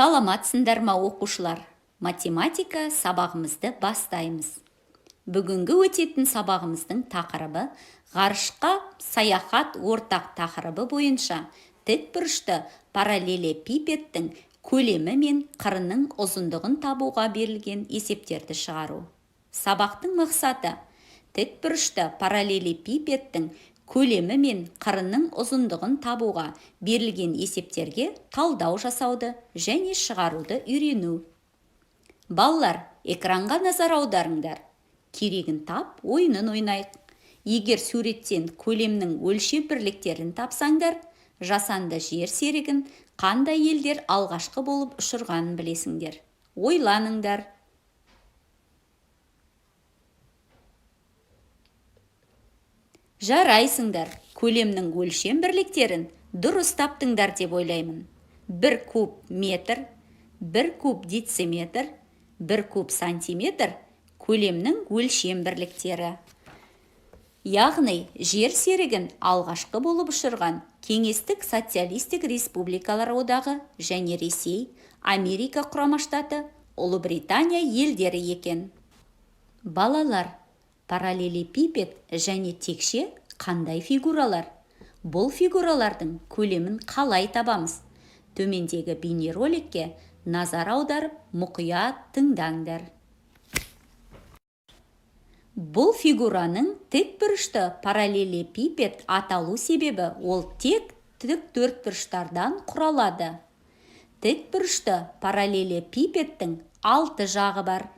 Саламатсыңдар ма оқушылар? Математика сабағымызды бастаймыз. Бүгінгі өтетін сабағымыздың тақырыбы ғарышқа саяхат ортақ тақырыбы бойынша тікбұрышты параллелепипедтің көлемі мен қырының ұзындығын табуға берілген есептерді шығару. Сабақтың мақсаты тікбұрышты параллелепипедтің көлемі мен қырының ұзындығын табуға берілген есептерге талдау жасауды және шығаруды үйрену. Балалар, экранға назар аударыңдар. Керегін тап, ойынын ойнайық. Егер суреттен көлемнің өлшем бірліктерін тапсаңдар, жасанды жер серігін қандай елдер алғашқы болып ұшырғанын білесіңдер. Ойланыңдар. Жарайсыңдар, көлемнің өлшем бірліктерін дұрыс таптыңдар деп ойлаймын. 1 куб метр, 1 куб дециметр, 1 куб сантиметр көлемнің өлшем бірліктері. Яғни, жер серігін алғашқы болып ұшырған Кеңестік социалистік республикалар одағы және Ресей, Америка құрама штаты, Ұлыбритания елдері екен. Балалар, параллелепипед және текше қандай фигуралар? Бұл фигуралардың көлемін қалай табамыз? Төмендегі бейнероликке назар аударып, мұқият тыңдаңдар. Бұл фигураның тікбұрышты параллелепипед аталу себебі ол тек тік төртбұрыштардан құралады. Тікбұрышты параллелепипедтің 6 жағы бар.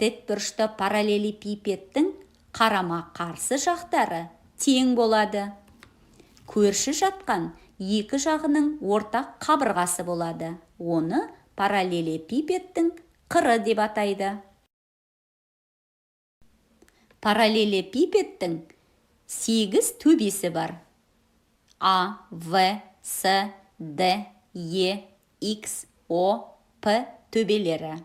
Тікбұрышты параллелепипедтің қарама-қарсы жақтары тең болады. Көрші жатқан екі жағының ортақ қабырғасы болады. Оны параллелепипедтің қыры деп атайды. Параллелепипедтің 8 төбесі бар. А, В, С, Д, Е, Х, О, П төбелері.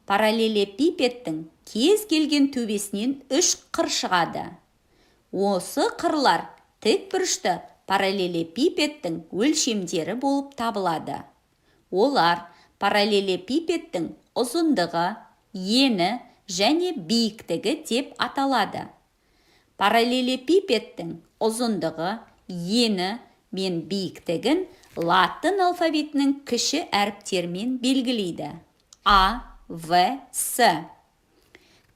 Параллелепипедтің кез келген төбесінен 3 қыр шығады. Осы қырлар тікбұрышты параллелепипедтің өлшемдері болып табылады. Олар параллелепипедтің ұзындығы, ені және биіктігі деп аталады. Параллелепипедтің ұзындығы, ені мен биіктігін латын алфавитінің кіші әріптермен белгілейді. А, В, С.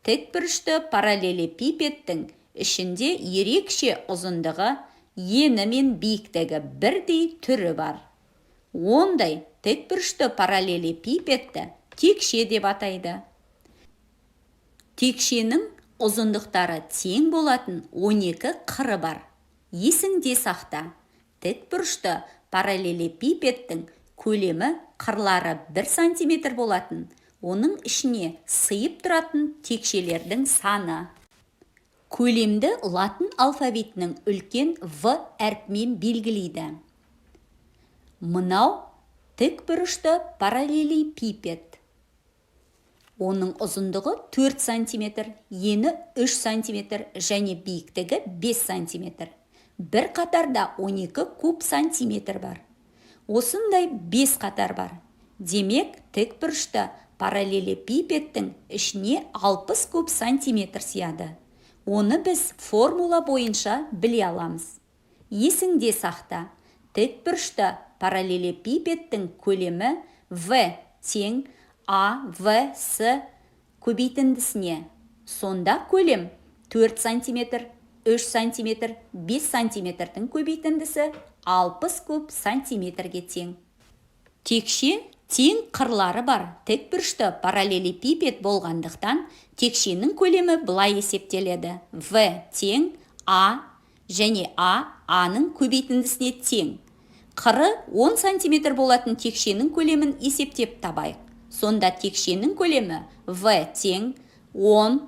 Тікбұрышты параллелепипедтің ішінде ерекше ұзындығы, ені мен биіктігі бірдей түрі бар. Ондай тікбұрышты параллелепипедті текше деп атайды. Текшенің ұзындықтары тең болатын 12 қыры бар. Есіңде сақта, тікбұрышты параллелепипедтің көлемі қырлары 1 сантиметр болатын, оның ішіне сыйып тұратын текшелердің саны. Көлемді латын алфавитінің үлкен В әрпімен белгілейді. Мынау тікбұрышты параллелепипед. Оның ұзындығы 4 сантиметр, ені 3 сантиметр және биіктігі 5 сантиметр. Бір қатарда 12 куб сантиметр бар. Осындай 5 қатар бар. Демек, тікбұрышты параллелепипедтің ішіне 60 куб сантиметр сияды. Оны біз формула бойынша біле аламыз. Есіңде сақта, тікбұрышты параллелепипедтің көлемі В тең А, В, С көбейтіндісіне. Сонда көлем 4 сантиметр, 3 сантиметр, 5 сантиметрдің көбейтіндісі 60 куб сантиметрге тең. Текше тең қырлары бар тікбұрышты параллелепипед болғандықтан, текшенің көлемі былай есептеледі. В тең А және А-ның көбейтіндісіне тең. Қыры 10 сантиметр болатын текшенің көлемін есептеп табайық. Сонда текшенің көлемі В тең 10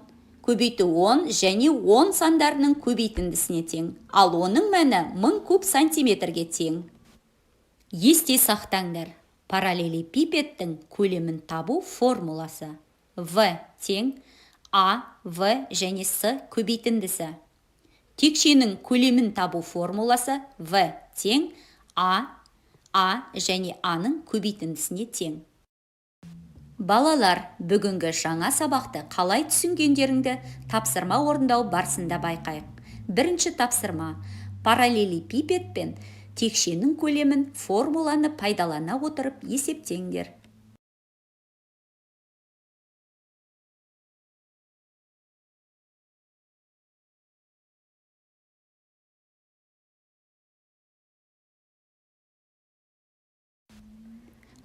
көбейті 10 және 10 сандарының көбейтіндісіне тең. Ал оның мәні 1000 куб сантиметрге тең. Есте сақтаңдар. Параллелепипедтің көлемін табу формуласы. В тең А, В және С көбейтіндісі. Текшенің көлемін табу формуласы В тең А, А және А-ның көбейтіндісіне тең. Балалар, бүгінгі жаңа сабақты қалай түсінгендеріңді тапсырма орындау барысында байқайық. Бірінші тапсырма. Параллелепипед пен текшенің көлемін формуланы пайдалана отырып есептеңдер.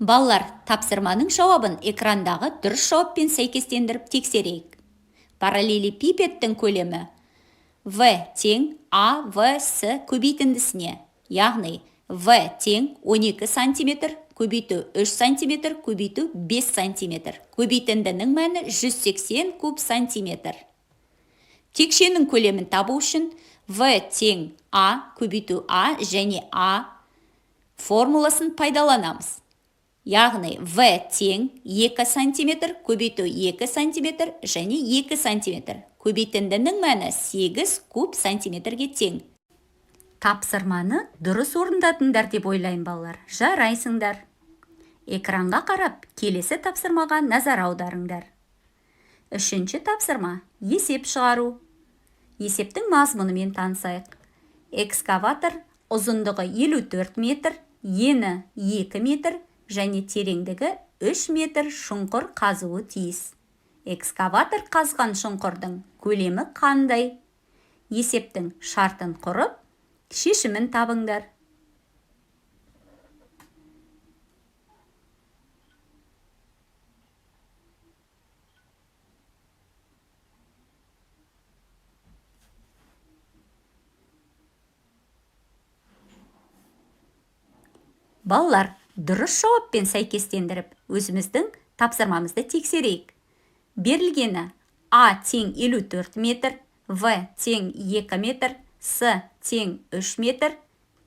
Балалар, тапсырманың жауабын экрандағы дұрыс жауаппен сәйкестендіріп тексерейік. Параллелепипедтің көлемі В тең А, В, С көбейтіндісіне, яғни В тең 12 сантиметр көбейту 3 сантиметр көбейту 5 сантиметр. Көбейтіндінің мәні 180 куб сантиметр. Текшенің көлемін табу үшін В тең А көбейту А және А формуласын пайдаланамыз. Яғни В тең 2 сантиметр көбейту 2 сантиметр және 2 сантиметр. Көбейтіндінің мәні 8 куб сантиметрге тең. Тапсырманы дұрыс орындадыңдар деп ойлайын балалар. Жарайсыңдар. Экранға қарап, келесі тапсырмаға назар аударыңдар. Үшінші тапсырма – есеп шығару. Есептің мазмұнымен танысайық. Экскаватор ұзындығы 54 метр, ені 2 метр және тереңдігі 3 метр шұңқыр қазуы тиіс. Экскаватор қазған шұңқырдың көлемі қандай? Есептің шартын құрып, шешімін табыңдар. Балалар, дұрыс жауаппен сәйкестендіріп, өзіміздің тапсырмамызды тексерейік. Берілгені А тең 54 метр, В тең 2 метр, С тең 3 метр,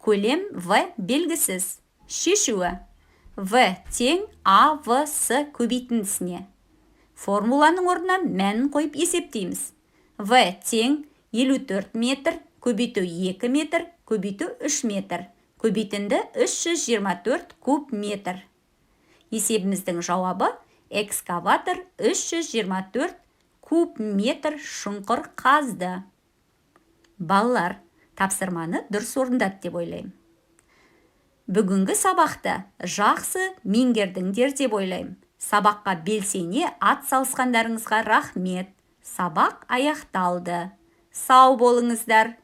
көлем В белгісіз. Шешуі В тең А, В, С көбейтіндісіне. Формуланың орнына мәнін қойып есептейміз. В тең 54 метр көбейту 2 метр көбейту 3 метр. Көбейтінді 324 куб метр. Есебіміздің жауабы экскаватор 324 куб метр шұңқыр қазды. Балалар, тапсырманы дұрыс орындады деп ойлаймын. Бүгінгі сабақты жақсы меңгердіңдер деп ойлаймын. Сабаққа белсене ат салысқандарыңызға рахмет. Сабақ аяқталды. Сау болыңыздар.